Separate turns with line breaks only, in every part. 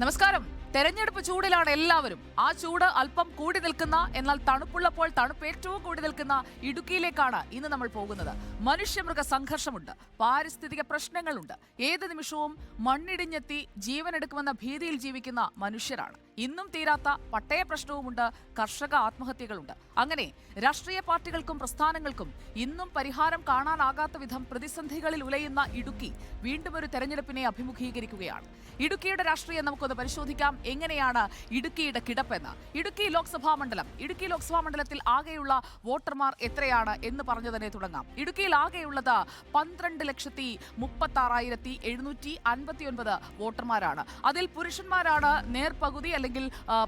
നമസ്കാരം. തെരഞ്ഞെടുപ്പ് ചൂടിലാണ് എല്ലാവരും. ആ ചൂട് അല്പം കൂടി നിൽക്കുന്ന, എന്നാൽ തണുപ്പുള്ളപ്പോൾ തണുപ്പ് ഏറ്റവും കൂടി നിൽക്കുന്ന ഇടുക്കിയിലേക്കാണ് ഇന്ന് നമ്മൾ പോകുന്നത്. മനുഷ്യമൃഗ സംഘർഷമുണ്ട്, പാരിസ്ഥിതിക പ്രശ്നങ്ങളുണ്ട്. ഏത് നിമിഷവും മണ്ണിടിഞ്ഞെത്തി ജീവനെടുക്കുമെന്ന ഭീതിയിൽ ജീവിക്കുന്ന മനുഷ്യരാണ്. ഇന്നും തീരാത്ത പട്ടയ പ്രശ്നവുമുണ്ട്, കർഷക ആത്മഹത്യകളുണ്ട്. അങ്ങനെ രാഷ്ട്രീയ പാർട്ടികൾക്കും പ്രസ്ഥാനങ്ങൾക്കും ഇന്നും പരിഹാരം കാണാനാകാത്ത വിധം പ്രതിസന്ധികളിൽ ഉലയുന്ന ഇടുക്കി വീണ്ടും ഒരു തെരഞ്ഞെടുപ്പിനെ അഭിമുഖീകരിക്കുകയാണ്. ഇടുക്കിയുടെ രാഷ്ട്രീയം നമുക്കൊന്ന് പരിശോധിക്കാം. എങ്ങനെയാണ് ഇടുക്കിയുടെ കിടപ്പെന്ന്? ഇടുക്കി ലോക്സഭാ മണ്ഡലത്തിൽ ആകെയുള്ള വോട്ടർമാർ എത്രയാണ് എന്ന് പറഞ്ഞു തന്നെ തുടങ്ങാം. ഇടുക്കിയിൽ ആകെയുള്ളത് 12,36,759 വോട്ടർമാരാണ്. അതിൽ പുരുഷന്മാരാണ് നേർപകുതി, അല്ലെങ്കിൽ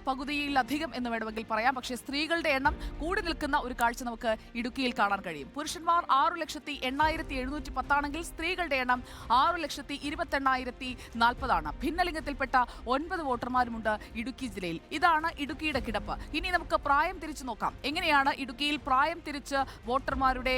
പകുതിയിലധികം എന്ന് വേണമെങ്കിൽ പറയാം. പക്ഷേ സ്ത്രീകളുടെ എണ്ണം കൂടി നിൽക്കുന്ന ഒരു കാഴ്ച നമുക്ക് ഇടുക്കിയിൽ കാണാൻ കഴിയും. പുരുഷന്മാർ 6,08,710 ആണെങ്കിൽ സ്ത്രീകളുടെ എണ്ണം 6,28,040 ഭിന്നലിംഗത്തിൽപ്പെട്ട 9 വോട്ടർമാരുമുണ്ട് ഇടുക്കി ജില്ലയിൽ. ഇതാണ് ഇടുക്കിയുടെ കിടപ്പ്. ഇനി നമുക്ക് പ്രായം തിരിച്ചു നോക്കാം. എങ്ങനെയാണ് ഇടുക്കിയിൽ പ്രായം തിരിച്ച് വോട്ടർമാരുടെ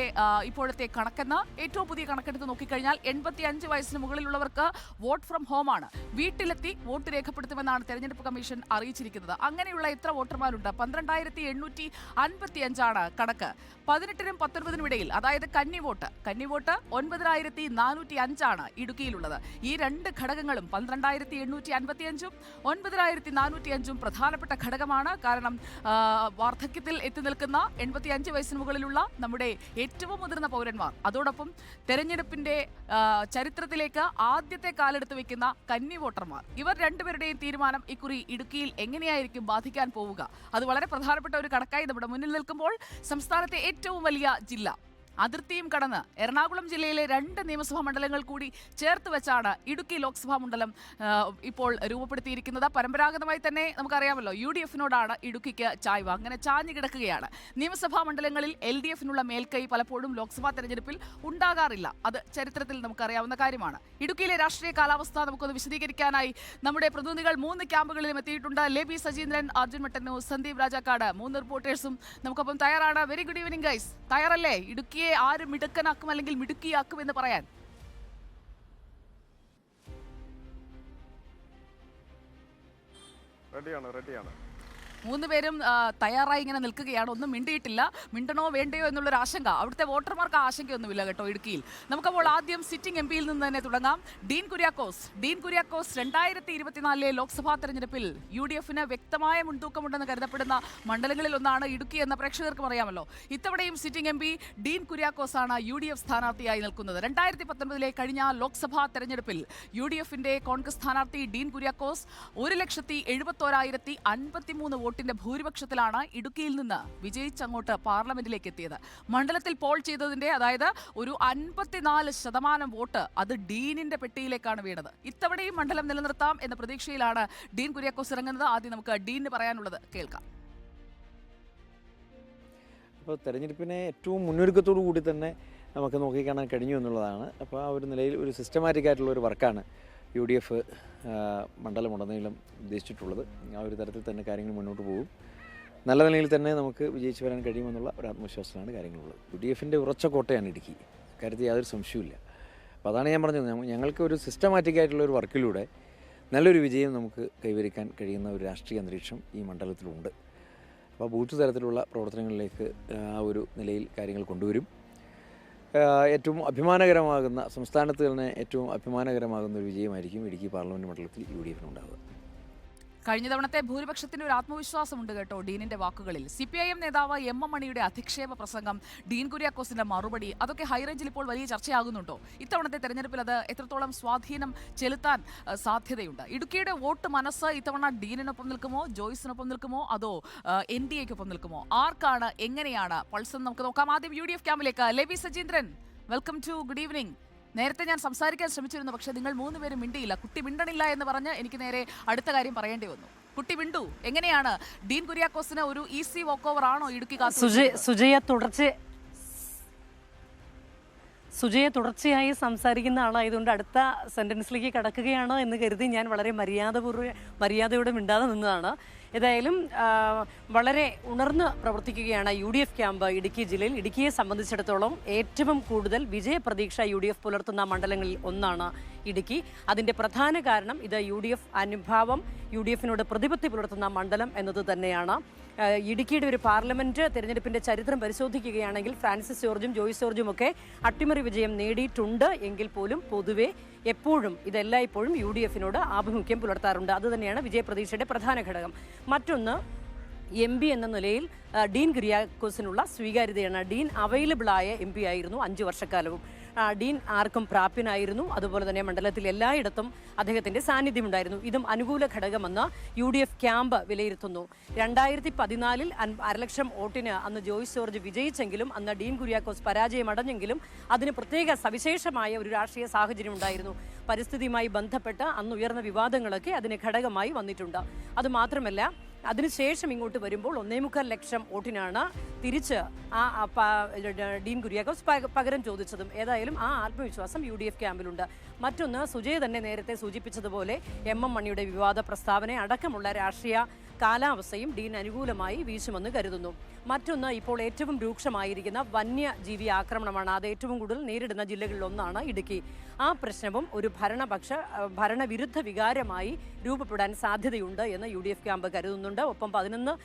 ഇപ്പോഴത്തെ കണക്കെന്ന്? ഏറ്റവും പുതിയ കണക്കെടുത്ത് നോക്കിക്കഴിഞ്ഞാൽ 85 വയസ്സിന് മുകളിലുള്ളവർക്ക് വോട്ട് ഫ്രം ഹോം ആണ്. വീട്ടിലെത്തി വോട്ട് രേഖപ്പെടുത്തുമെന്നാണ് തെരഞ്ഞെടുപ്പ് കമ്മീഷൻ അറിയിച്ചിരിക്കുന്നത്. അങ്ങനെയുള്ള എത്ര വോട്ടർമാരുണ്ട്? 12,855 കണക്ക്. 18-നും 19-നും ഇടയിൽ, അതായത് കന്നിവോട്ട് 9,405 ഇടുക്കിയിലുള്ളത്. ഈ രണ്ട് ഘടകങ്ങളും 12,855-ഉം 9,405-ഉം പ്രധാനപ്പെട്ട ഘടകമാണ്. കാരണം വാർദ്ധക്യത്തിൽ എത്തി നിൽക്കുന്ന 85 വയസ്സിന് മുകളിലുള്ള നമ്മുടെ ഏറ്റവും മുതിർന്ന പൗരന്മാർ, അതോടൊപ്പം തെരഞ്ഞെടുപ്പിന്റെ ചരിത്രത്തിലേക്ക് ആദ്യത്തെ കാലെടുത്ത് വെക്കുന്ന കന്നി വോട്ടർമാർ, ഇവർ രണ്ടുപേരുടെയും തീരുമാനം ഇക്കുറി ഇടുക്കിയിൽ എങ്ങനെയായിരിക്കും ബാധിക്കാൻ പോവുക? അത് വളരെ പ്രധാനപ്പെട്ട ഒരു കണക്കായി നമ്മുടെ മുന്നിൽ നിൽക്കുമ്പോൾ സംസ്ഥാനത്തെ ഏറ്റവും വലിയ ജില്ല, അതിർത്തിയും കടന്ന് എറണാകുളം ജില്ലയിലെ 2 നിയമസഭാ മണ്ഡലങ്ങൾ കൂടി ചേർത്ത് വെച്ചാണ് ഇടുക്കി ലോക്സഭാ മണ്ഡലം ഇപ്പോൾ രൂപപ്പെടുത്തിയിരിക്കുന്നത്. പരമ്പരാഗതമായി തന്നെ നമുക്കറിയാമല്ലോ, UDF-നോടാണ് ഇടുക്കിക്ക് ചായ്വ്. അങ്ങനെ ചാഞ്ഞു കിടക്കുകയാണ്. നിയമസഭാ മണ്ഡലങ്ങളിൽ LDF-നുള്ള മേൽക്കൈ പലപ്പോഴും ലോക്സഭാ തെരഞ്ഞെടുപ്പിൽ ഉണ്ടാകാറില്ല. അത് ചരിത്രത്തിൽ നമുക്കറിയാവുന്ന കാര്യമാണ്. ഇടുക്കിയിലെ രാഷ്ട്രീയ കാലാവസ്ഥ നമുക്കൊന്ന് വിശദീകരിക്കാനായി നമ്മുടെ പ്രതിനിധികൾ 3 ക്യാമ്പുകളിലും എത്തിയിട്ടുണ്ട്. ലെബി സജീന്ദ്രൻ, അർജുൻ മട്ടന്നൂർ, സന്ദീപ് രാജാക്കാട്, 3 റിപ്പോർട്ടേഴ്സും നമുക്കൊപ്പം തയ്യാറാണ്. Very good evening guys. തയ്യാറല്ലേ ഇടുക്കിയെ ആര് മിടുക്കനാക്കും അല്ലെങ്കിൽ മിടുക്കിയാക്കും എന്ന് പറയാൻ?
റെഡിയാണ്.
3 പേരും തയ്യാറായി ഇങ്ങനെ നിൽക്കുകയാണ്. ഒന്നും മിണ്ടിയിട്ടില്ല. മിണ്ടണോ വേണ്ടയോ എന്നുള്ളൊരു ആശങ്ക. അവിടുത്തെ വോട്ടർമാർക്ക് ആശങ്കയൊന്നുമില്ല കേട്ടോ ഇടുക്കിയിൽ. നമുക്കപ്പോൾ ആദ്യം സിറ്റിംഗ് MP യിൽ നിന്ന് തന്നെ തുടങ്ങാം. ഡീൻ കുര്യാക്കോസ് 2024 ലോക്സഭാ തെരഞ്ഞെടുപ്പിൽ UDF-ന് വ്യക്തമായ മുൻതൂക്കമുണ്ടെന്ന് കരുതപ്പെടുന്ന മണ്ഡലങ്ങളിൽ ഒന്നാണ് ഇടുക്കി എന്ന് പ്രേക്ഷകർക്കും അറിയാമല്ലോ. ഇത്തവണയും സിറ്റിംഗ് MP ഡീൻ കുര്യാക്കോസ് ആണ് UDF സ്ഥാനാർത്ഥിയായി നിൽക്കുന്നത്. 2019 കഴിഞ്ഞ ലോക്സഭാ തെരഞ്ഞെടുപ്പിൽ UDF-ന്റെ കോൺഗ്രസ് സ്ഥാനാർത്ഥി ഡീൻ കുര്യാക്കോസ് 1,71,053 വോട്ടിന്റെ ഭൂരിപക്ഷത്തിലാണ് ഇടുക്കിയിൽ നിന്ന് വിജയിച്ചങ്ങോട്ട് പാർലമെന്റിലേക്ക് എത്തിയത്. മണ്ഡലത്തിൽ പോൾ ചെയ്തതിന്റെ, അതായത് ഒരു 54% വോട്ട് അത് ഡീനിന്റെ പെട്ടിയിലേക്കാണ് വീണത്. ഇത്തവണയും മണ്ഡലം നിലനിർത്താം എന്ന പ്രതീക്ഷയിലാണ് ഡീൻ കുര്യാക്കോസ് ഇറങ്ങുന്നത്. ആദ്യം നമുക്ക് ഡീനിന് പറയാനുള്ളത് കേൾക്കാം.
അപ്പോൾ തെരഞ്ഞെടുപ്പിനെ ഏറ്റവും മുന്നൊരുക്കത്തോടു കൂടി തന്നെ നമുക്ക് നോക്കിക്കാണാൻ കഴിഞ്ഞു എന്നുള്ളതാണ്. അപ്പോൾ ആ ഒരു നിലയിൽ ഒരു സിസ്റ്റമാറ്റിക് ആയിട്ടുള്ള ഒരു വർക്കാണ് UDF മണ്ഡലമുടനീളം ഉദ്ദേശിച്ചിട്ടുള്ളത്. ആ ഒരു തരത്തിൽ തന്നെ കാര്യങ്ങൾ മുന്നോട്ട് പോകും. നല്ല നിലയിൽ തന്നെ നമുക്ക് വിജയിച്ചു വരാൻ കഴിയുമെന്നുള്ള ഒരു ആത്മവിശ്വാസത്തിലാണ് കാര്യങ്ങളുള്ളത്. UDF-ൻ്റെ ഉറച്ച കോട്ടയാണ് ഇടുക്കി, കാര്യത്തിൽ യാതൊരു സംശയവുമില്ല. അപ്പോൾ അതാണ് ഞാൻ പറഞ്ഞത്, ഞങ്ങൾക്ക് ഒരു സിസ്റ്റമാറ്റിക് ആയിട്ടുള്ള ഒരു വർക്കിലൂടെ നല്ലൊരു വിജയം നമുക്ക് കൈവരിക്കാൻ കഴിയുന്ന ഒരു രാഷ്ട്രീയ അന്തരീക്ഷം ഈ മണ്ഡലത്തിലുണ്ട്. അപ്പോൾ ബൂത്ത് തരത്തിലുള്ള പ്രവർത്തനങ്ങളിലേക്ക് ആ ഒരു നിലയിൽ കാര്യങ്ങൾ കൊണ്ടുവരും. ഏറ്റവും അഭിമാനകരമാകുന്ന, സംസ്ഥാനത്ത് തന്നെ ഏറ്റവും അഭിമാനകരമാകുന്ന ഒരു വിജയമായിരിക്കും ഇടുക്കി പാർലമെൻറ്റ് മണ്ഡലത്തിൽ UDF-ന് ഉണ്ടാകുക.
കഴിഞ്ഞ തവണത്തെ ഭൂരിപക്ഷത്തിന് ഒരു ആത്മവിശ്വാസമുണ്ട് കേട്ടോ ഡീനിന്റെ വാക്കുകളിൽ. CPIM നേതാവ് MM മണിയുടെ അധിക്ഷേപ പ്രസംഗം, ഡീൻ കുര്യാക്കോസിന്റെ മറുപടി, അതൊക്കെ ഹൈറേഞ്ചിൽ ഇപ്പോൾ വലിയ ചർച്ചയാകുന്നുണ്ടോ? ഇത്തവണത്തെ തെരഞ്ഞെടുപ്പിൽ അത് എത്രത്തോളം സ്വാധീനം ചെലുത്താൻ സാധ്യതയുണ്ട്? ഇടുക്കിയുടെ വോട്ട് മനസ്സ് ഇത്തവണ ഡീനിനൊപ്പം നിൽക്കുമോ, ജോയ്സിനൊപ്പം നിൽക്കുമോ, അതോ NDAക്കൊപ്പം നിൽക്കുമോ? ആർക്കാണ്, എങ്ങനെയാണ് പൾസ് എന്ന് നമുക്ക് നോക്കാം. ആദ്യം UDF ക്യാമ്പിലേക്ക്. ലെബി Sajeendran, welcome to good evening. നേരത്തെ ഞാൻ സംസാരിക്കാൻ ശ്രമിച്ചിരുന്നു, പക്ഷേ നിങ്ങൾ 3 പേരും മിണ്ടിയില്ല. കുട്ടി മിണ്ടണില്ല എന്ന് പറഞ്ഞ് എനിക്ക് നേരെ അടുത്ത കാര്യം പറയേണ്ടി വന്നു. കുട്ടി മിണ്ടു. എങ്ങനെയാണ് ഡീൻ കുര്യാക്കോസിന് ഒരു ഈസി വോക്ക് ഓവർ ആണോ ഇടുക്കി?
സുജയ തുടർച്ചയായി സംസാരിക്കുന്ന ആളായതുകൊണ്ട് അടുത്ത സെന്റൻസിലേക്ക് കടക്കുകയാണോ എന്ന് കരുതി ഞാൻ വളരെ മര്യാദയോടെ മിണ്ടാതെ നിന്നതാണ്. ഏതായാലും വളരെ ഉണർന്ന് പ്രവർത്തിക്കുകയാണ് UDF ക്യാമ്പ് ഇടുക്കി ജില്ലയിൽ. ഇടുക്കിയെ സംബന്ധിച്ചിടത്തോളം ഏറ്റവും കൂടുതൽ വിജയപ്രതീക്ഷ UDF പുലർത്തുന്ന മണ്ഡലങ്ങളിൽ ഒന്നാണ് ഇടുക്കി. അതിൻ്റെ പ്രധാന കാരണം ഇത് UDF അനുഭാവം, UDFിനോട് പ്രതിപത്തി പുലർത്തുന്ന മണ്ഡലം എന്നത് തന്നെയാണ്. ഇടുക്കിയുടെ ഒരു പാർലമെന്റ് തെരഞ്ഞെടുപ്പിന്റെ ചരിത്രം പരിശോധിക്കുകയാണെങ്കിൽ ഫ്രാൻസിസ് ജോർജും ജോയ്സ് ജോർജും ഒക്കെ അട്ടിമറി വിജയം നേടിയിട്ടുണ്ട് എങ്കിൽ പോലും പൊതുവെ എപ്പോഴും ഇതെല്ലായ്പ്പോഴും UDFിനോട് ആഭിമുഖ്യം പുലർത്താറുണ്ട്. അതുതന്നെയാണ് വിജയപ്രതീക്ഷയുടെ പ്രധാന ഘടകം. മറ്റൊന്ന് MP എന്ന നിലയിൽ ഡീൻ കുര്യാക്കോസിനുള്ള സ്വീകാര്യതയാണ്. ഡീൻ അവൈലബിളായ MP ആയിരുന്നു 5 വർഷക്കാലവും. ഡീൻ ആർക്കും പ്രാപ്യനായിരുന്നു. അതുപോലെ തന്നെ മണ്ഡലത്തിൽ എല്ലായിടത്തും അദ്ദേഹത്തിന്റെ സാന്നിധ്യമുണ്ടായിരുന്നു. ഇതും അനുകൂല ഘടകമെന്ന് UDF ക്യാമ്പ് വിലയിരുത്തുന്നു. 2014 1,00,000 വോട്ടിന് അന്ന് ജോയ്സ് ജോർജ് വിജയിച്ചെങ്കിലും അന്ന് ഡീൻ കുര്യാക്കോസ് പരാജയമടഞ്ഞെങ്കിലും അതിന് പ്രത്യേക സവിശേഷമായ ഒരു രാഷ്ട്രീയ സാഹചര്യം ഉണ്ടായിരുന്നു. പരിസ്ഥിതിയുമായി ബന്ധപ്പെട്ട് അന്ന് ഉയർന്ന വിവാദങ്ങളൊക്കെ അതിന് ഘടകമായി വന്നിട്ടുണ്ട്. അതുമാത്രമല്ല, അതിനുശേഷം ഇങ്ങോട്ട് വരുമ്പോൾ 1,25,00,000 വോട്ടിനാണ് തിരിച്ച് ഡീൻ കുര്യാക്കോസ് പകരം ചോദിച്ചതും. ഏതായാലും ആ ആത്മവിശ്വാസം UDF ക്യാമ്പിലുണ്ട്. മറ്റൊന്ന്, സുജയ് തന്നെ നേരത്തെ സൂചിപ്പിച്ചതുപോലെ MM മണിയുടെ വിവാദ പ്രസ്താവന അടക്കമുള്ള രാഷ്ട്രീയ കാലാവസ്ഥയും ഡീൻ അനുകൂലമായി വീശുമെന്ന് കരുതുന്നു. മറ്റൊന്ന്, ഇപ്പോൾ ഏറ്റവും രൂക്ഷമായിരിക്കുന്ന വന്യജീവി ആക്രമണമാണ്. അത് ഏറ്റവും കൂടുതൽ നേരിടുന്ന ജില്ലകളിലൊന്നാണ് ഇടുക്കി. ആ പ്രശ്നവും ഒരു ഭരണവിരുദ്ധ വികാരമായി രൂപപ്പെടാൻ സാധ്യതയുണ്ട് എന്ന് UDF ക്യാമ്പ് കരുതുന്നുണ്ട്. ഒപ്പം 11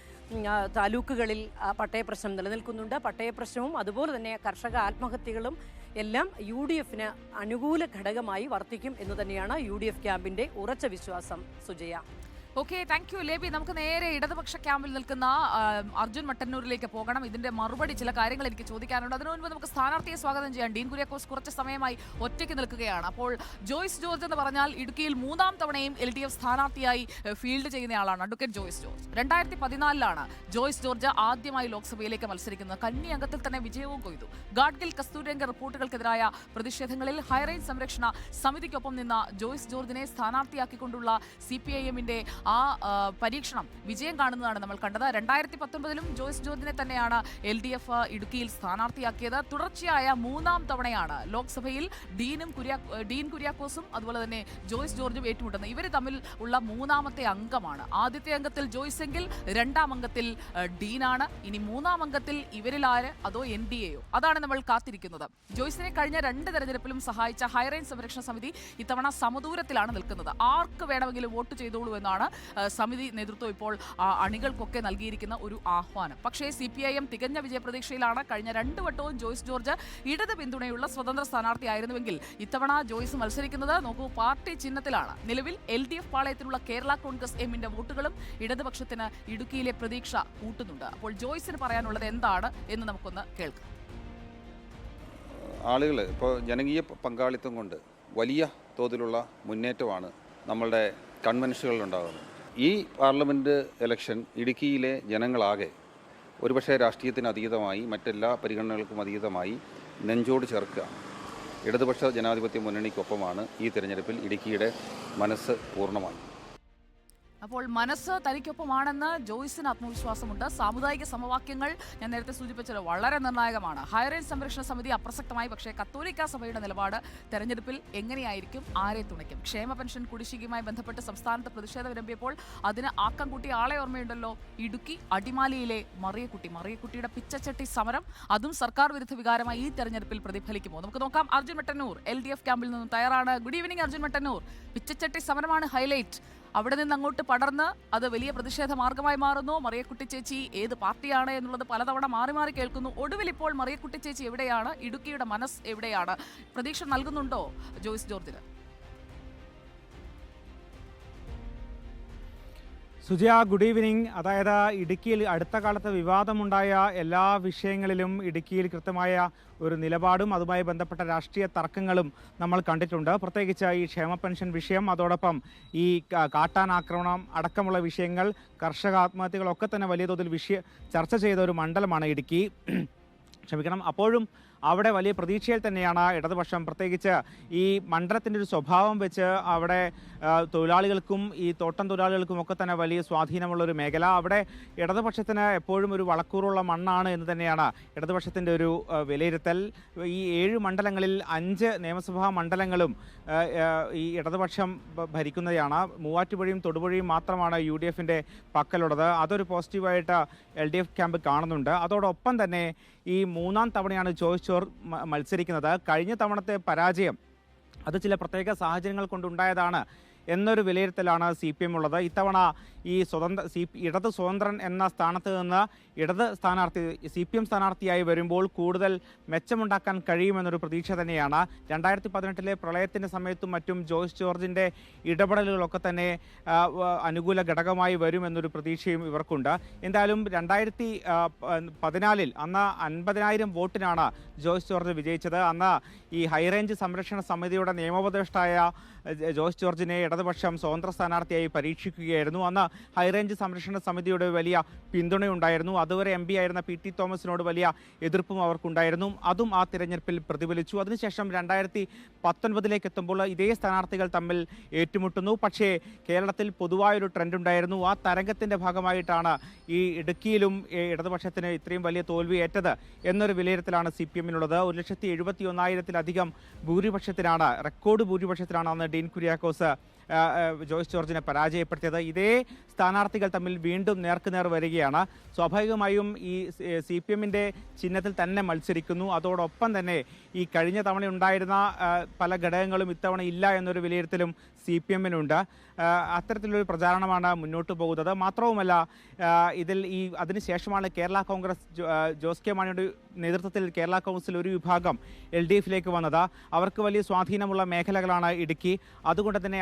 താലൂക്കുകളിൽ പട്ടയപ്രശ്നം നിലനിൽക്കുന്നുണ്ട്. പട്ടയപ്രശ്നവും അതുപോലെ തന്നെ കർഷക ആത്മഹത്യകളും എല്ലാം UDFിന് അനുകൂല ഘടകമായി വർത്തിക്കും എന്ന് തന്നെയാണ് UDF ക്യാമ്പിന്റെ ഉറച്ച വിശ്വാസം. സുജയ.
Okay, thank you ലേബി. നമുക്ക് നേരെ ഇടതുപക്ഷ ക്യാമ്പിൽ നിൽക്കുന്ന അർജുൻ മട്ടന്നൂരിലേക്ക് പോകണം. ഇതിന്റെ മറുപടി ചില കാര്യങ്ങൾ എനിക്ക് ചോദിക്കാനുണ്ട്. അതിനു മുൻപ് നമുക്ക് സ്ഥാനാർത്ഥിയെ സ്വാഗതം ചെയ്യാം. ഡീൻ കുര്യാക്കോസ് കുറച്ച് സമയമായി ഒറ്റയ്ക്ക് നിൽക്കുകയാണ്. അപ്പോൾ ജോയ്സ് ജോർജ് എന്ന് പറഞ്ഞാൽ ഇടുക്കിയിൽ 3-ാം തവണയും LDF സ്ഥാനാർത്ഥിയായി ഫീൽഡ് ചെയ്യുന്നയാളാണ് അഡ്വക്കേറ്റ് ജോയ്സ് ജോർജ്. 2014 ജോയ്സ് ജോർജ് ആദ്യമായി ലോക്സഭയിലേക്ക് മത്സരിക്കുന്നത്. കന്നി അംഗത്തിൽ തന്നെ വിജയവും കൊയ്തു. ഗാഡ്ഗിൽ കസ്തൂരിരംഗ റിപ്പോർട്ടുകൾക്കെതിരായ പ്രതിഷേധങ്ങളിൽ ഹൈറേഞ്ച് സംരക്ഷണ സമിതിക്കൊപ്പം നിന്ന ജോയ്സ് ജോർജിനെ സ്ഥാനാർത്ഥിയാക്കിക്കൊണ്ടുള്ള CPIMന്റെ ആ പരീക്ഷണം വിജയം കാണുന്നതാണ് നമ്മൾ കണ്ടത്. 2019 ജോയ്സ് ജോർജിനെ തന്നെയാണ് LDF ഇടുക്കിയിൽ സ്ഥാനാർത്ഥിയാക്കിയത്. തുടർച്ചയായ 3-ാം തവണയാണ് ലോക്സഭയിൽ ഡീൻ കുര്യാക്കോസും അതുപോലെ തന്നെ ജോയ്സ് ജോർജും ഏറ്റുമുട്ടുന്നത്. ഇവർ തമ്മിൽ ഉള്ള 3-ാമത്തെ അംഗമാണ്. ആദ്യത്തെ അംഗത്തിൽ ജോയ്സ് എങ്കിൽ 2-ാം അംഗത്തിൽ ഡീനാണ്. ഇനി 3-ാം അംഗത്തിൽ ഇവരിൽ ആര്, അതോ NDAയോ? അതാണ് നമ്മൾ കാത്തിരിക്കുന്നത്. ജോയ്സിനെ കഴിഞ്ഞ 2 തെരഞ്ഞെടുപ്പിലും സഹായിച്ച ഹൈറേഞ്ച് സംരക്ഷണ സമിതി ഇത്തവണ സമദൂരത്തിലാണ് നിൽക്കുന്നത്. ആർക്ക് വേണമെങ്കിലും വോട്ട് ചെയ്തോളൂ എന്നാണ് സമിതി നേതൃത്വം ഇപ്പോൾ അണികൾക്കൊക്കെ നൽകിയിരിക്കുന്ന ഒരു ആഹ്വാനം. പക്ഷേ CPIM തികഞ്ഞ വിജയപ്രതീക്ഷയിലാണ്. കഴിഞ്ഞ 2 വട്ടവും ജോയ്സ് ജോർജ് ഇടത് പിന്തുണയുള്ള സ്വതന്ത്ര സ്ഥാനാർത്ഥിയായിരുന്നുവെങ്കിൽ ഇത്തവണ ജോയ്സ് മത്സരിക്കുന്നത് നോക്കൂ പാർട്ടി ചിഹ്നത്തിലാണ്. നിലവിൽ LDF പാളയത്തിലുള്ള കേരള കോൺഗ്രസ് എമ്മിന്റെ വോട്ടുകളും ഇടതുപക്ഷത്തിന് ഇടുക്കിയിലെ പ്രതീക്ഷ കൂട്ടുന്നുണ്ട്. അപ്പോൾ ജോയ്സിന് പറയാനുള്ളത് എന്താണ് എന്ന് നമുക്കൊന്ന് കേൾക്കാം.
ആളുകൾ ഇപ്പോൾ ജനകീയ പങ്കാളിത്തം കൊണ്ട് വലിയ തോതിലുള്ള മുന്നേറ്റമാണ് നമ്മളുടെ കൺവെൻഷനുകളിലുണ്ടാകുന്നത്. ഈ പാർലമെൻറ്റ് ഇലക്ഷൻ ഇടുക്കിയിലെ ജനങ്ങളാകെ ഒരുപക്ഷെ രാഷ്ട്രീയത്തിന് അതീതമായി മറ്റെല്ലാ പരിഗണനകൾക്കും അതീതമായി നെഞ്ചോട് ചേർക്കുകയാണ്. ഇടതുപക്ഷ ജനാധിപത്യ മുന്നണിക്കൊപ്പമാണ് ഈ തിരഞ്ഞെടുപ്പിൽ ഇടുക്കിയുടെ മനസ്സ് പൂർണ്ണമായി.
അപ്പോൾ മനസ്സ് തനിക്കൊപ്പമാണെന്ന് ജോയ്സിന് ആത്മവിശ്വാസമുണ്ട്. സാമുദായിക സമവാക്യങ്ങൾ ഞാൻ നേരത്തെ സൂചിപ്പിച്ചത് വളരെ നിർണായകമാണ്. ഹൈറേഞ്ച് സംരക്ഷണ സമിതി അപ്രസക്തമായി. പക്ഷേ കത്തോലിക്ക സഭയുടെ നിലപാട് തെരഞ്ഞെടുപ്പിൽ എങ്ങനെയായിരിക്കും, ആരെ തുണയ്ക്കും? ക്ഷേമ പെൻഷൻ കുടിശ്ശികയുമായി ബന്ധപ്പെട്ട് സംസ്ഥാനത്ത് പ്രതിഷേധം വിരമ്പിയപ്പോൾ അതിന് ആക്കം കൂട്ടിയ ആളെ ഓർമ്മയുണ്ടല്ലോ, ഇടുക്കി അടിമാലിയിലെ മറിയക്കുട്ടിയുടെ പിച്ചച്ചട്ടി സമരം. അതും സർക്കാർ വിരുദ്ധ വികാരമായി ഈ തെരഞ്ഞെടുപ്പിൽ പ്രതിഫലിക്കുമോ? നമുക്ക് നോക്കാം. അർജുൻ മട്ടന്നൂർ LDF ക്യാമ്പിൽ നിന്നും തയ്യാറാണ്. Good evening Arjun Mattannur. പിച്ചച്ചട്ടി സമരമാണ് ഹൈലൈറ്റ്. അവിടെ നിന്ന് അങ്ങോട്ട് പടർന്ന് അത് വലിയ പ്രതിഷേധ മാർഗമായി മാറുന്നു. മറിയക്കുട്ടി ചേച്ചി ഏത് പാർട്ടിയാണ് എന്നുള്ളത് പലതവണ മാറി മാറി കേൾക്കുന്നു. ഒടുവിൽ ഇപ്പോൾ മറിയക്കുട്ടി ചേച്ചി എവിടെയാണ്? ഇടുക്കിയുടെ മനസ്സ് എവിടെയാണ്? പ്രതീക്ഷ നൽകുന്നുണ്ടോ ജോയ്സ് ജോർജിന്?
Sujaya, good evening. അതായത് ഇടുക്കിയിൽ അടുത്ത കാലത്ത് വിവാദമുണ്ടായ എല്ലാ വിഷയങ്ങളിലും ഇടുക്കിയിൽ കൃത്യമായ ഒരു നിലപാടും അതുമായി ബന്ധപ്പെട്ട രാഷ്ട്രീയ തർക്കങ്ങളും നമ്മൾ കണ്ടിട്ടുണ്ട്. പ്രത്യേകിച്ച് ഈ ക്ഷേമ പെൻഷൻ വിഷയം, അതോടൊപ്പം ഈ കാട്ടാൻ ആക്രമണം അടക്കമുള്ള വിഷയങ്ങൾ, കർഷക ആത്മഹത്യകളൊക്കെ തന്നെ വലിയ തോതിൽ ചർച്ച ചെയ്ത ഒരു മണ്ഡലമാണ് ഇടുക്കി. ക്ഷമിക്കണം. അപ്പോഴും അവിടെ വലിയ പ്രതീക്ഷയിൽ തന്നെയാണ് ഇടതുപക്ഷം. പ്രത്യേകിച്ച് ഈ മണ്ഡലത്തിൻ്റെ ഒരു സ്വഭാവം വെച്ച് അവിടെ തൊഴിലാളികൾക്കും ഈ തോട്ടം തൊഴിലാളികൾക്കും ഒക്കെ തന്നെ വലിയ സ്വാധീനമുള്ളൊരു മേഖല. അവിടെ ഇടതുപക്ഷത്തിന് എപ്പോഴും ഒരു വളക്കൂറുള്ള മണ്ണാണ് എന്ന് തന്നെയാണ് ഇടതുപക്ഷത്തിൻ്റെ ഒരു വിലയിരുത്തൽ. ഈ 7 മണ്ഡലങ്ങളിൽ 5 നിയമസഭാ മണ്ഡലങ്ങളും ഈ ഇടതുപക്ഷം ഭരിക്കുന്നതാണ്. മൂവാറ്റുപുഴയും തൊടുപുഴയും മാത്രമാണ് UDFൻ്റെ പക്കലുള്ളത്. അതൊരു പോസിറ്റീവായിട്ട് LDF ക്യാമ്പ് കാണുന്നുണ്ട്. അതോടൊപ്പം തന്നെ ഈ 3ാം തവണയാണ് ജോയ്സ് ജോർജ് മത്സരിക്കുന്നത്. കഴിഞ്ഞ തവണത്തെ പരാജയം അത് ചില പ്രത്യേക സാഹചര്യങ്ങൾ കൊണ്ടുണ്ടായതാണ് എന്നൊരു വിലയിരുത്തലാണ് CPM ഉള്ളത്. ഇത്തവണ ഈ ഇടത് സ്വതന്ത്രൻ എന്ന സ്ഥാനത്ത് നിന്ന് ഇടത് സ്ഥാനാർത്ഥി CPM സ്ഥാനാർത്ഥിയായി വരുമ്പോൾ കൂടുതൽ മെച്ചമുണ്ടാക്കാൻ കഴിയുമെന്നൊരു പ്രതീക്ഷ തന്നെയാണ്. 2018 പ്രളയത്തിൻ്റെ സമയത്തും മറ്റും ജോയ്സ് ജോർജിൻ്റെ ഇടപെടലുകളൊക്കെ തന്നെ അനുകൂല ഘടകമായി വരുമെന്നൊരു പ്രതീക്ഷയും ഇവർക്കുണ്ട്. എന്തായാലും 2014 അന്ന് 50,000 വോട്ടിനാണ് ജോയ്സ് ജോർജ് വിജയിച്ചത്. അന്ന് ഈ ഹൈറേഞ്ച് സംരക്ഷണ സമിതിയുടെ നിയമോപദേഷ്ടായ ജോയ്സ് ജോർജിനെ ഇടതുപക്ഷം സ്വതന്ത്ര സ്ഥാനാർത്ഥിയായി പരീക്ഷിക്കുകയായിരുന്നു. അന്ന് ഹൈറേഞ്ച് സംരക്ഷണ സമിതിയുടെ വലിയ പിന്തുണയുണ്ടായിരുന്നു. അതുവരെ MP ആയിരുന്ന PT തോമസിനോട് വലിയ എതിർപ്പും അവർക്കുണ്ടായിരുന്നു. അതും ആ തിരഞ്ഞെടുപ്പിൽ പ്രതിഫലിച്ചു. അതിനുശേഷം 2019 എത്തുമ്പോൾ ഇതേ സ്ഥാനാർത്ഥികൾ തമ്മിൽ ഏറ്റുമുട്ടുന്നു. പക്ഷേ കേരളത്തിൽ പൊതുവായൊരു ട്രെൻഡ് ഉണ്ടായിരുന്നു. ആ തരംഗത്തിൻ്റെ ഭാഗമായിട്ടാണ് ഈ ഇടുക്കിയിലും ഇടതുപക്ഷത്തിന് ഇത്രയും വലിയ തോൽവി ഏറ്റത് എന്നൊരു വിലയിരുത്തലാണ് CPMനുള്ളത്. 171,000-ലധികം ഭൂരിപക്ഷത്തിനാണ്, റെക്കോർഡ് ഭൂരിപക്ഷത്തിനാണ് അന്ന് ഡീൻ കുര്യാക്കോസ് ജോയ്സ് ജോർജിനെ പരാജയപ്പെടുത്തിയത്. ഇതേ സ്ഥാനാർത്ഥികൾ തമ്മിൽ വീണ്ടും നേർക്കുനേർ വരികയാണ്. സ്വാഭാവികമായും ഈ CPMൻ്റെ ചിഹ്നത്തിൽ തന്നെ മത്സരിക്കുന്നു. അതോടൊപ്പം തന്നെ ഈ കഴിഞ്ഞ തവണ ഉണ്ടായിരുന്ന പല ഘടകങ്ങളും ഇത്തവണ ഇല്ല എന്നൊരു വിലയിരുത്തലും CPMനുണ്ട്. അത്തരത്തിലൊരു പ്രചാരണമാണ് മുന്നോട്ട് പോകുന്നത്. മാത്രവുമല്ല, ഇതിൽ അതിനുശേഷമാണ് കേരള കോൺഗ്രസ് ജോസ് കെ മാണിയുടെ നേതൃത്വത്തിൽ കേരള കോൺഗ്രസിൽ ഒരു വിഭാഗം LDFലേക്ക് വന്നത്. അവർക്ക് വലിയ സ്വാധീനമുള്ള മേഖലകളാണ് ഇടുക്കി. അതുകൊണ്ട് തന്നെ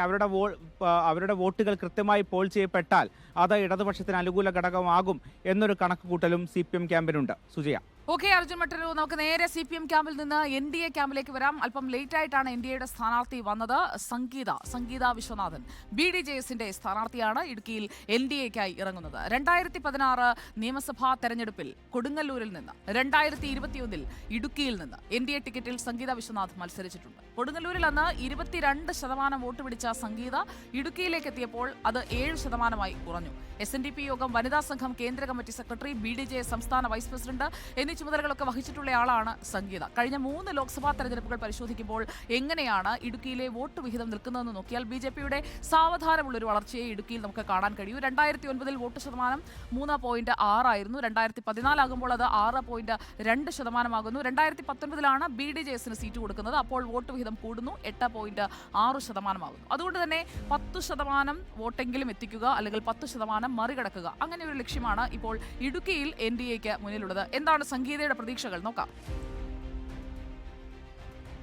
അവരുടെ വോട്ടുകൾ കൃത്യമായി പോൾ ചെയ്യപ്പെട്ടാൽ അത് ഇടതുപക്ഷത്തിന് അനുകൂല ഘടകമാകും എന്നൊരു കണക്കുകൂട്ടലും CPM ക്യാമ്പിനുണ്ട്. സുജയ.
ഓക്കെ അർജുൻ മട്ടരു, നമുക്ക് നേരെ CPM ക്യാമ്പിൽ നിന്ന് NDA ക്യാമ്പിലേക്ക് വരാം. അല്പം ലേറ്റ് ആയിട്ടാണ് NDAയുടെ സ്ഥാനാർത്ഥി വന്നത്. സംഗീത വിശ്വനാഥൻ BDJSന്റെ സ്ഥാനാർത്ഥിയാണ് ഇടുക്കിയിൽ NDAക്കായി ഇറങ്ങുന്നത്. 2016 നിയമസഭാ തെരഞ്ഞെടുപ്പിൽ കൊടുങ്ങല്ലൂരിൽ നിന്ന്, 2021 ഇടുക്കിയിൽ നിന്ന് NDA ടിക്കറ്റിൽ സംഗീത വിശ്വനാഥ് മത്സരിച്ചിട്ടുണ്ട്. കൊടുങ്ങല്ലൂരിൽ അന്ന് 22% വോട്ട് പിടിച്ച സംഗീത ഇടുക്കിയിലേക്ക് എത്തിയപ്പോൾ അത് 7% കുറഞ്ഞു. SNDP യോഗം വനിതാ സംഘം കേന്ദ്ര കമ്മിറ്റി സെക്രട്ടറി, BDJS സംസ്ഥാന വൈസ് പ്രസിഡന്റ് എന്നീ ചുമതലകളൊക്കെ വഹിച്ചിട്ടുള്ളയാളാണ് സംഗീത. കഴിഞ്ഞ 3 ലോക്സഭാ തെരഞ്ഞെടുപ്പുകൾ പരിശോധിക്കുമ്പോൾ എങ്ങനെയാണ് ഇടുക്കിയിലെ വോട്ട് വിഹിതം നിൽക്കുന്നതെന്ന് നോക്കിയാൽ BJPയുടെ സാവധാനമുള്ളൊരു വളർച്ചയെ ഇടുക്കിയിൽ നമുക്ക് കാണാൻ കഴിയൂ. 2009 വോട്ട് ശതമാനം 3.6 ആയിരുന്നു. 2014 ആകുമ്പോൾ അത് 6.2% 2019 BDJSന് സീറ്റ് കൊടുക്കുന്നത്. അപ്പോൾ വോട്ട് വിഹിതം കൂടുന്നു, 8.6% അതുകൊണ്ട് തന്നെ 10% വോട്ടെങ്കിലും എത്തിക്കുക, അല്ലെങ്കിൽ 10% മറികടക്കുക, അങ്ങനെ ഒരു ലക്ഷ്യമാണ് ഇപ്പോൾ ഇടുക്കിയിൽ NDAക്ക് മുന്നിലുള്ളത്. എന്താണ് സംഗീതയുടെ പ്രതീക്ഷകൾ? നോക്കാം.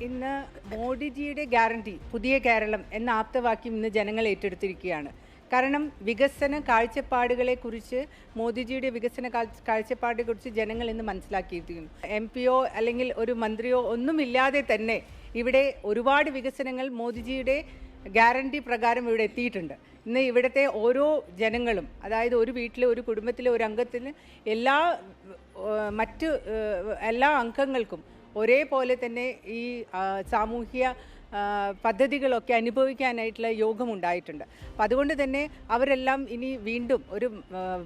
ഇന്ന് മോഡിജിയുടെ ഗ്യാരണ്ടി പുതിയ കേരളം എന്ന ആപ്തവാക്യം ഇന്ന് ജനങ്ങൾ ഏറ്റെടുത്തിരിക്കുകയാണ്. കാരണം വികസന കാഴ്ചപ്പാടുകളെക്കുറിച്ച്, മോദിജിയുടെ വികസന കാഴ്ചപ്പാടിനെക്കുറിച്ച് ജനങ്ങൾ ഇന്ന് മനസ്സിലാക്കിയിരിക്കുന്നു. MPയോ അല്ലെങ്കിൽ ഒരു മന്ത്രിയോ ഒന്നുമില്ലാതെ തന്നെ ഇവിടെ ഒരുപാട് വികസനങ്ങൾ മോദിജിയുടെ ഗ്യാരണ്ടി പ്രകാരം ഇവിടെ എത്തിയിട്ടുണ്ട്. ഇന്ന് ഇവിടുത്തെ ഓരോ ജനങ്ങളും, അതായത് ഒരു വീട്ടിലെ, ഒരു കുടുംബത്തിലെ ഒരു അംഗത്തിന് മറ്റ് എല്ലാ അംഗങ്ങൾക്കും ഒരേപോലെ തന്നെ ഈ സാമൂഹ്യ പദ്ധതികളൊക്കെ അനുഭവിക്കാനായിട്ടുള്ള യോഗമുണ്ടായിട്ടുണ്ട്. അപ്പം അതുകൊണ്ട് തന്നെ അവരെല്ലാം ഇനി വീണ്ടും ഒരു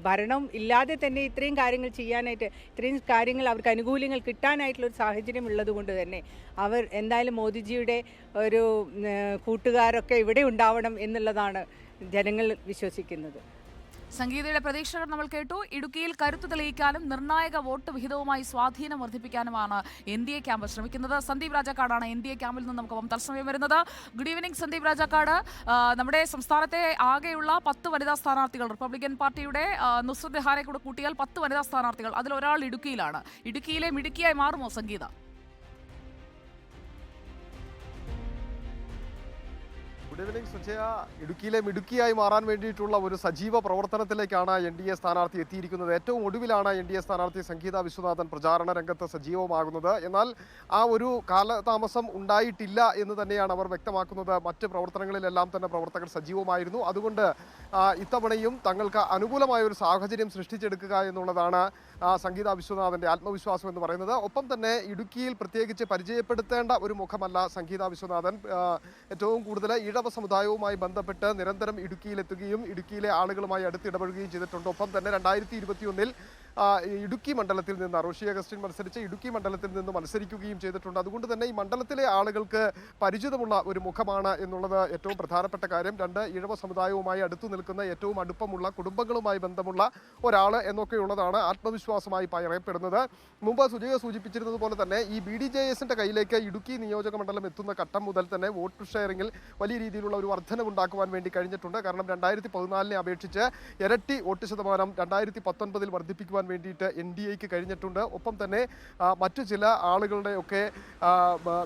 ഭരണം ഇല്ലാതെ തന്നെ ഇത്രയും കാര്യങ്ങൾ ചെയ്യാനായിട്ട്, ഇത്രയും കാര്യങ്ങൾ അവർക്ക് ആനുകൂല്യങ്ങൾ കിട്ടാനായിട്ടുള്ളൊരു സാഹചര്യം ഉള്ളത് കൊണ്ട് തന്നെ അവർ എന്തായാലും മോദിജിയുടെ ഒരു കൂട്ടുകാരൊക്കെ ഇവിടെ ഉണ്ടാവണം എന്നുള്ളതാണ് ജനങ്ങൾ വിശ്വസിക്കുന്നത്.
സംഗീതയുടെ പ്രതീക്ഷകൾ നമ്മൾ കേട്ടു. ഇടുക്കിയിൽ കരുത്തു തെളിയിക്കാനും നിർണായക വോട്ട് വിഹിതവുമായി സ്വാധീനം വർദ്ധിപ്പിക്കാനുമാണ് NDA ക്യാമ്പ് ശ്രമിക്കുന്നത്. സന്ദീപ് രാജാക്കാടാണ് NDA ക്യാമ്പിൽ നിന്ന് നമുക്കൊപ്പം തത്സമയം വരുന്നത്. Good evening Sandeep Rajakkad. നമ്മുടെ സംസ്ഥാനത്തെ ആകെയുള്ള 10 വനിതാ സ്ഥാനാർത്ഥികൾ, റിപ്പബ്ലിക്കൻ പാർട്ടിയുടെ നുസ്രത്ത് ബെഹാറെ കൂടെ കൂട്ടിയാൽ 10 വനിതാ സ്ഥാനാർത്ഥികൾ, അതിലൊരാൾ ഇടുക്കിയിലാണ്. ഇടുക്കിയിലെ മിടുക്കിയായി മാറുമോ സംഗീത?
Good evening Sujaya. ഇടുക്കിയിലെ മിടുക്കിയായി മാറാൻ വേണ്ടിയിട്ടുള്ള ഒരു സജീവ പ്രവർത്തനത്തിലേക്കാണ് NDA സ്ഥാനാർത്ഥി എത്തിയിരിക്കുന്നത്. ഏറ്റവും ഒടുവിലാണ് NDA സ്ഥാനാർത്ഥി സംഗീത വിശ്വനാഥൻ പ്രചാരണ രംഗത്ത് സജീവമാകുന്നത്. എന്നാൽ ആ ഒരു കാലതാമസം ഉണ്ടായിട്ടില്ല എന്ന് തന്നെയാണ് അവർ വ്യക്തമാക്കുന്നത്. മറ്റ് പ്രവർത്തനങ്ങളിലെല്ലാം തന്നെ പ്രവർത്തകർ സജീവമായിരുന്നു. അതുകൊണ്ട് ഇത്തവണയും തങ്ങൾക്ക് അനുകൂലമായ ഒരു സാഹചര്യം സൃഷ്ടിച്ചെടുക്കുക എന്നുള്ളതാണ് സംഗീത വിശ്വനാഥൻ്റെ ആത്മവിശ്വാസം എന്ന് പറയുന്നത്. ഒപ്പം തന്നെ ഇടുക്കിയിൽ പ്രത്യേകിച്ച് പരിചയപ്പെടുത്തേണ്ട ഒരു മുഖമല്ല സംഗീത വിശ്വനാഥൻ. ഏറ്റവും കൂടുതൽ ഈഴവ സമുദായവുമായി ബന്ധപ്പെട്ട് നിരന്തരം ഇടുക്കിയിലെത്തുകയും ഇടുക്കിയിലെ ആളുകളുമായി അടുത്തിടപഴകുകയും ചെയ്തിട്ടുണ്ട്. ഒപ്പം തന്നെ 2021 ഇടുക്കി മണ്ഡലത്തിൽ നിന്ന് റോഷി അഗസ്റ്റിൻ മത്സരിച്ച ഇടുക്കി മണ്ഡലത്തിൽ നിന്ന് മത്സരിക്കുകയും ചെയ്തിട്ടുണ്ട്. അതുകൊണ്ട് തന്നെ ഈ മണ്ഡലത്തിലെ ആളുകൾക്ക് പരിചിതമുള്ള ഒരു മുഖമാണ് എന്നുള്ളത് ഏറ്റവും പ്രധാനപ്പെട്ട കാര്യം. രണ്ട്, ഈഴവ സമുദായവുമായി അടുത്തു നിൽക്കുന്ന ഏറ്റവും അടുപ്പമുള്ള കുടുംബങ്ങളുമായി ബന്ധമുള്ള ഒരാൾ എന്നൊക്കെയുള്ളതാണ് ആത്മവിശ്വാസമായി പറയപ്പെടുന്നത്. മുമ്പ് സുജയ സൂചിപ്പിച്ചിരുന്നത് പോലെ തന്നെ ഈ BDJSന്റെ കയ്യിലേക്ക് ഇടുക്കി നിയോജക മണ്ഡലം എത്തുന്ന ഘട്ടം മുതൽ തന്നെ വോട്ട് ഷെയറിങ്ങിൽ വലിയ രീതിയിലുള്ള ഒരു വർധനവുണ്ടാക്കുവാൻ വേണ്ടി കഴിഞ്ഞിട്ടുണ്ട്. കാരണം 2014 അപേക്ഷിച്ച് ഇരട്ടി വോട്ട് ശതമാനം 2019 വർദ്ധിപ്പിക്കുവാൻ വേണ്ടിയിട്ട് NDAക്ക് കഴിഞ്ഞിട്ടുണ്ട്. ഒപ്പം തന്നെ മറ്റു ചില ആളുകളുടെയൊക്കെ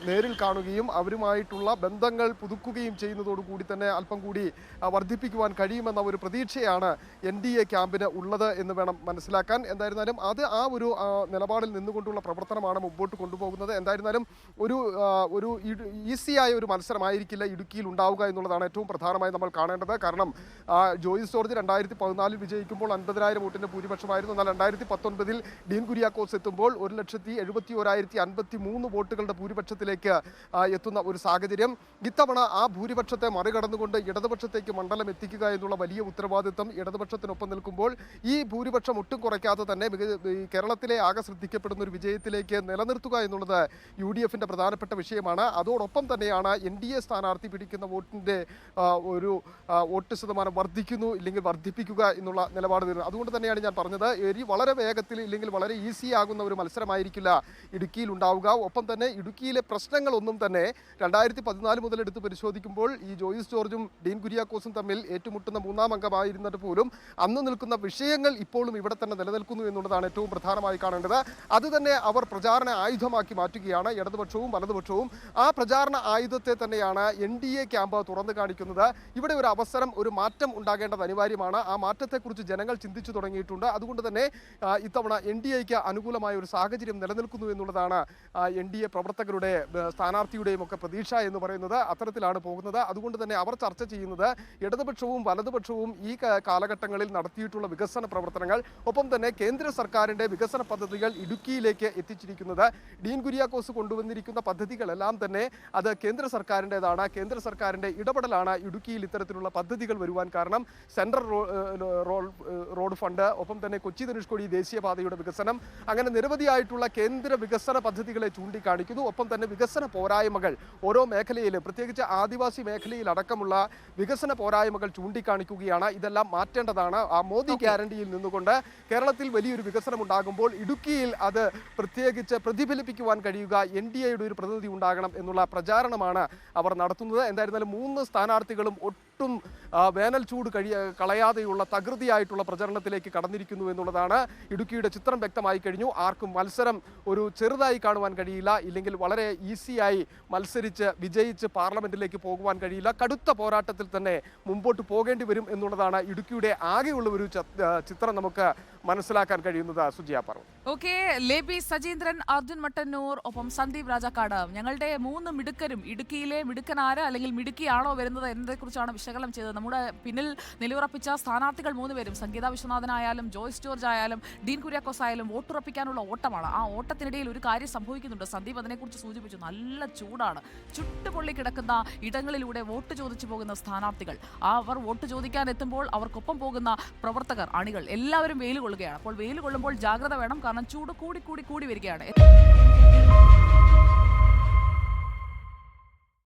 നേരിൽ കാണുകയും അവരുമായിട്ടുള്ള ബന്ധങ്ങൾ പുതുക്കുകയും ചെയ്യുന്നതോടുകൂടി തന്നെ അല്പം കൂടി വർദ്ധിപ്പിക്കുവാൻ കഴിയുമെന്ന ഒരു പ്രതീക്ഷയാണ് NDA ക്യാമ്പിന് ഉള്ളത് എന്ന് വേണം മനസ്സിലാക്കാൻ. എന്തായിരുന്നാലും അത് ആ ഒരു നിലപാടിൽ നിന്നുകൊണ്ടുള്ള പ്രവർത്തനമാണ് മുമ്പോട്ട് കൊണ്ടുപോകുന്നത്. എന്തായിരുന്നാലും ഒരു ഈസിയായ ഒരു മത്സരമായിരിക്കില്ല ഇടുക്കിയിൽ ഉണ്ടാവുക എന്നുള്ളതാണ് ഏറ്റവും പ്രധാനമായി നമ്മൾ കാണേണ്ടത്. കാരണം ജോയിസ് ജോർജ് 2014 വിജയിക്കുമ്പോൾ 50,000 വോട്ടിൻ്റെ ഭൂരിപക്ഷമായിരുന്നു. എന്നാൽ 2019 ഡീൻ കുര്യാക്കോസ് എത്തുമ്പോൾ 1,71,053 വോട്ടുകളുടെ ഭൂരിപക്ഷത്തിലേക്ക് എത്തുന്ന ഒരു സാഹചര്യം. ഇത്തവണ ആ ഭൂരിപക്ഷത്തെ മറികടന്നുകൊണ്ട് ഇടതുപക്ഷത്തേക്ക് മണ്ഡലം എത്തിക്കുക എന്നുള്ള വലിയ ഉത്തരവാദിത്വം ഇടതുപക്ഷത്തിനൊപ്പം നിൽക്കുമ്പോൾ ഈ ഭൂരിപക്ഷം ഒട്ടും കുറയ്ക്കാതെ തന്നെ കേരളത്തിലെ ആകെ ശ്രദ്ധിക്കപ്പെടുന്ന ഒരു വിജയത്തിലേക്ക് നിലനിർത്തുക എന്നുള്ളത് UDFന്റെ പ്രധാനപ്പെട്ട വിഷയമാണ്. അതോടൊപ്പം തന്നെയാണ് NDA സ്ഥാനാർത്ഥി പിടിക്കുന്ന വോട്ടിൻ്റെ ഒരു വോട്ട് ശതമാനം വർദ്ധിക്കുന്നു ഇല്ലെങ്കിൽ വർദ്ധിപ്പിക്കുക എന്നുള്ള നിലപാട് വരുന്നത്. അതുകൊണ്ട് തന്നെയാണ് ഞാൻ പറഞ്ഞത് വളരെ വേഗത്തിൽ ഇല്ലെങ്കിൽ വളരെ ഈസി ആകുന്ന ഒരു മത്സരമായിരിക്കില്ല ഇടുക്കിയിൽ ഉണ്ടാവുക. ഒപ്പം തന്നെ ഇടുക്കിയിലെ പ്രശ്നങ്ങളൊന്നും തന്നെ 2014 മുതൽ എടുത്ത് പരിശോധിക്കുമ്പോൾ ഈ ജോയിസ് ജോർജും ഡീൻ കുര്യാക്കോസും തമ്മിൽ ഏറ്റുമുട്ടുന്ന മൂന്നാം അംഗമായിരുന്നിട്ട് പോലും അന്ന് നിൽക്കുന്ന വിഷയങ്ങൾ ഇപ്പോഴും ഇവിടെ തന്നെ നിലനിൽക്കുന്നു എന്നുള്ളതാണ് ഏറ്റവും പ്രധാനമായി കാണേണ്ടത്. അത് തന്നെ അവർ പ്രചാരണ ആയുധമാക്കി മാറ്റുകയാണ് ഇടതുപക്ഷവും വലതുപക്ഷവും. ആ പ്രചാരണ ആയുധത്തെ തന്നെയാണ് NDA ക്യാമ്പ് തുറന്നു കാണിക്കുന്നത്. ഇവിടെ ഒരു അവസരം, ഒരു മാറ്റം ഉണ്ടാകേണ്ടത് അനിവാര്യമാണ്. ആ മാറ്റത്തെക്കുറിച്ച് ജനങ്ങൾ ചിന്തിച്ചു തുടങ്ങിയിട്ടുണ്ട്. അതുകൊണ്ട് തന്നെ ഇത്തവണ NDAക്ക് അനുകൂലമായ ഒരു സാഹചര്യം നിലനിൽക്കുന്നു എന്നുള്ളതാണ് NDA പ്രവർത്തകരുടെ സ്ഥാനാർത്ഥിയുടെയും ഒക്കെ പ്രതീക്ഷ എന്ന് പറയുന്നത്. അത്തരത്തിലാണ് പോകുന്നത്. അതുകൊണ്ട് തന്നെ അവർ ചർച്ച ചെയ്യുന്നത് ഇടതുപക്ഷവും വലതുപക്ഷവും ഈ കാലഘട്ടങ്ങളിൽ നടത്തിയിട്ടുള്ള വികസന പ്രവർത്തനങ്ങൾ, ഒപ്പം തന്നെ കേന്ദ്ര സർക്കാരിൻ്റെ വികസന പദ്ധതികൾ ഇടുക്കിയിലേക്ക് എത്തിച്ചിരിക്കുന്നത്. ഡീൻ കുര്യാക്കോസ് കൊണ്ടുവന്നിരിക്കുന്ന പദ്ധതികളെല്ലാം തന്നെ അത് കേന്ദ്ര സർക്കാരിൻ്റെതാണ്. കേന്ദ്ര സർക്കാരിൻ്റെ ഇടപെടലാണ് ഇടുക്കിയിൽ ഇത്തരത്തിലുള്ള പദ്ധതികൾ വരുവാൻ കാരണം. സെൻട്രൽ റോഡ് ഫണ്ട്, ഒപ്പം തന്നെ കൊച്ചി ധനുഷ്കോടി ദേശീയപാതയുടെ വികസനം, അങ്ങനെ നിരവധിയായിട്ടുള്ള കേന്ദ്ര വികസന പദ്ധതികളെ ചൂണ്ടിക്കാണിക്കുന്നു. ഒപ്പം തന്നെ വികസന പോരായ്മകൾ ഓരോ മേഖലയിലും, പ്രത്യേകിച്ച് ആദിവാസി മേഖലയിൽ അടക്കമുള്ള വികസന പോരായ്മകൾ ചൂണ്ടിക്കാണിക്കുകയാണ്. ഇതെല്ലാം മാറ്റേണ്ടതാണ്. ആ മോദി ഗ്യാരണ്ടിയിൽ നിന്നുകൊണ്ട് കേരളത്തിൽ വലിയൊരു വികസനം ഉണ്ടാകുമ്പോൾ ഇടുക്കിയിൽ അത് പ്രത്യേകിച്ച് പ്രതിഫലിപ്പിക്കുവാൻ കഴിയുക NDAയുടെ ഒരു പ്രതിനിധി ഉണ്ടാകണം എന്നുള്ള പ്രചാരണമാണ് അവർ നടത്തുന്നത്. എന്തായിരുന്നാലും 3 സ്ഥാനാർത്ഥികളും ഒട്ടും വേനൽ ചൂട് കളയാതെയുള്ള തകൃതിയായിട്ടുള്ള പ്രചരണത്തിലേക്ക് കടന്നിരിക്കുന്നു എന്നുള്ളതാണ്. ഇടുക്കിയുടെ ചിത്രം വ്യക്തമായി കഴിഞ്ഞു. ആർക്കും മത്സരം ഒരു ചെറുതായി കാണുവാൻ കഴിയില്ല, ഇല്ലെങ്കിൽ വളരെ ഈസിയായി മത്സരിച്ച് വിജയിച്ച് പാർലമെന്റിലേക്ക് പോകുവാൻ കഴിയില്ല. കടുത്ത പോരാട്ടത്തിൽ തന്നെ മുമ്പോട്ട് പോകേണ്ടി വരും എന്നുള്ളതാണ് ഇടുക്കിയുടെ ആകെയുള്ള ഒരു ചിത്രം നമുക്ക് മനസ്സിലാക്കാൻ കഴിയുന്നത്. സുജിയ പറഞ്ഞു.
ഓക്കെ, ലേബി സജീന്ദ്രൻ, അർജുൻ മട്ടന്നൂർ, ഒപ്പം സന്ദീപ് രാജാക്കാട്, ഞങ്ങളുടെ 3 മിടുക്കരും ഇടുക്കിയിലെ മിടുക്കനാര് അല്ലെങ്കിൽ മിടുക്കിയാണോ വരുന്നത് എന്നതിനെക്കുറിച്ചാണ് വിശകലനം ചെയ്തത്. നമ്മുടെ പിന്നിൽ നിലയുറപ്പിച്ച സ്ഥാനാർത്ഥികൾ 3 പേരും, സംഗീത വിശ്വനാഥനായാലും ജോയ്സ് ജോർജ് ആയാലും ഡീൻ കുര്യാക്കോസ് ആയാലും വോട്ടുറപ്പിക്കാനുള്ള ഓട്ടമാണ്. ആ ഓട്ടത്തിനിടയിൽ ഒരു കാര്യം സംഭവിക്കുന്നുണ്ട്. സന്ദീപ് അതിനെക്കുറിച്ച് സൂചിപ്പിച്ചു. നല്ല ചൂടാണ്. ചുട്ടുപൊള്ളി കിടക്കുന്ന ഇടങ്ങളിലൂടെ വോട്ട് ചോദിച്ചു പോകുന്ന സ്ഥാനാർത്ഥികൾ, അവർ വോട്ട് ചോദിക്കാൻ എത്തുമ്പോൾ അവർക്കൊപ്പം പോകുന്ന പ്രവർത്തകർ, അണികൾ എല്ലാവരും വെയിൽ കൊള്ളുകയാണ്. അപ്പോൾ വെയിൽ കൊള്ളുമ്പോൾ ജാഗ്രത വേണം. കാരണം ചൂട് കൂടി വരികയാണ്.